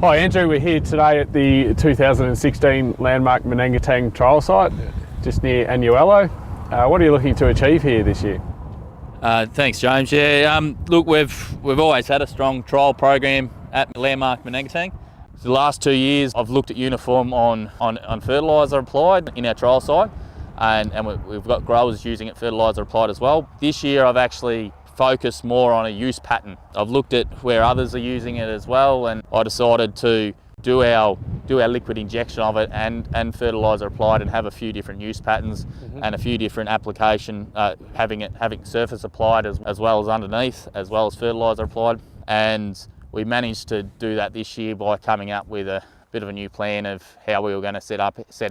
Hi Andrew, we're here today at the 2016 Landmark Manangatang trial site, just near Anuelo. What are you looking to achieve here this year? Thanks, James. Look, we've always had a strong trial program at Landmark Manangatang. The last 2 years, I've looked at uniform on fertiliser applied in our trial site, and we've got growers using it fertiliser applied as well. This year, I've actually focused more on a use pattern. I've looked at where others are using it as well, and I decided to do our liquid injection of it and fertiliser applied, and have a few different use patterns and a few different application, having surface applied as well as underneath, as well as fertiliser applied. And we managed to do that this year by coming up with a bit of a new plan of how we were going to set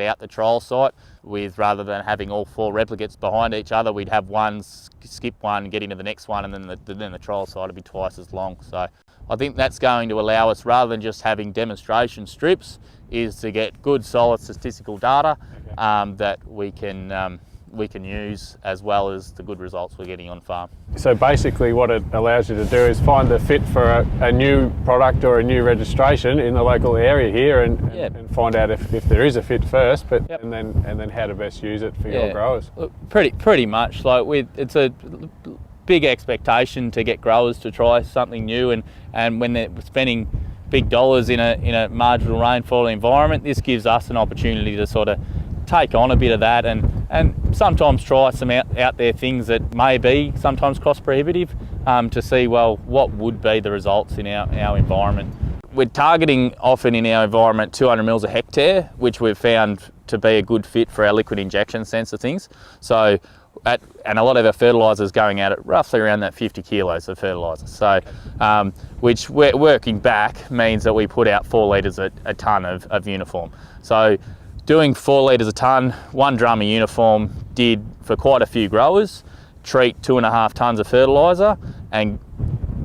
out the trial site, with rather than having all 4 replicates behind each other, we'd have one, skip one, get into the next one, and then the trial site would be twice as long. So I think that's going to allow us, rather than just having demonstration strips, is to get good solid statistical data that we can use, as well as the good results we're getting on farm. So basically what it allows you to do is find the fit for a new product or a new registration in the local area here, and find out if there is a fit first, and then how to best use it for your growers. Pretty much. It's a big expectation to get growers to try something new, and when they're spending big dollars in a marginal rainfall environment, this gives us an opportunity to sort of take on a bit of that and sometimes try some out there things that may be sometimes cost prohibitive, to see, well, what would be the results in our environment. We're targeting often in our environment 200 mils a hectare, which we've found to be a good fit for our liquid injection sense of things. So and a lot of our fertiliser is going out at roughly around that 50 kilos of fertiliser. So, which we're working back means that we put out 4 litres a tonne of uniform. So doing 4 litres a tonne, 1 drum of uniform, did for quite a few growers, treat 2.5 tonnes of fertiliser, and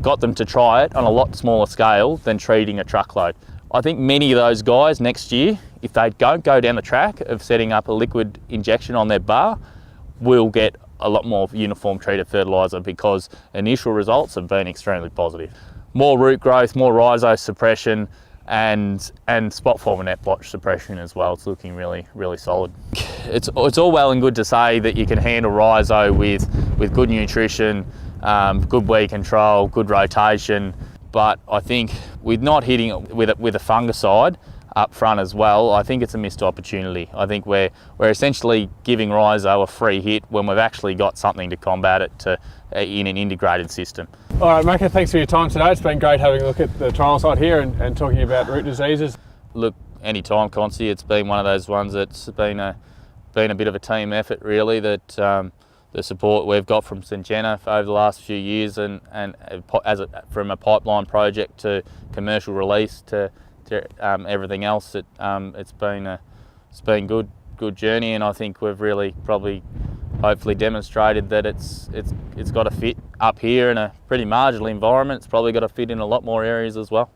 got them to try it on a lot smaller scale than treating a truckload. I think many of those guys next year, if they don't go down the track of setting up a liquid injection on their bar, will get a lot more uniform treated fertiliser, because initial results have been extremely positive. More root growth, more rhizo suppression, and spot form and net blotch suppression as well. It's looking really, really solid. It's all well and good to say that you can handle rhizo with good nutrition, good weed control, good rotation, but I think with not hitting it with a fungicide up front as well, I think it's a missed opportunity. I think we're essentially giving rhizo a free hit when we've actually got something to combat it in an integrated system. All right, Macca, thanks for your time today. It's been great having a look at the trial site here and talking about root diseases. Look, anytime, Consti, it's been one of those ones that's been a bit of a team effort, really, that the support we've got from Syngenta over the last few years, and from a pipeline project to commercial release to everything else, it's been good journey, and I think we've really hopefully demonstrated that it's got a fit up here in a pretty marginal environment. It's probably got a fit in a lot more areas as well.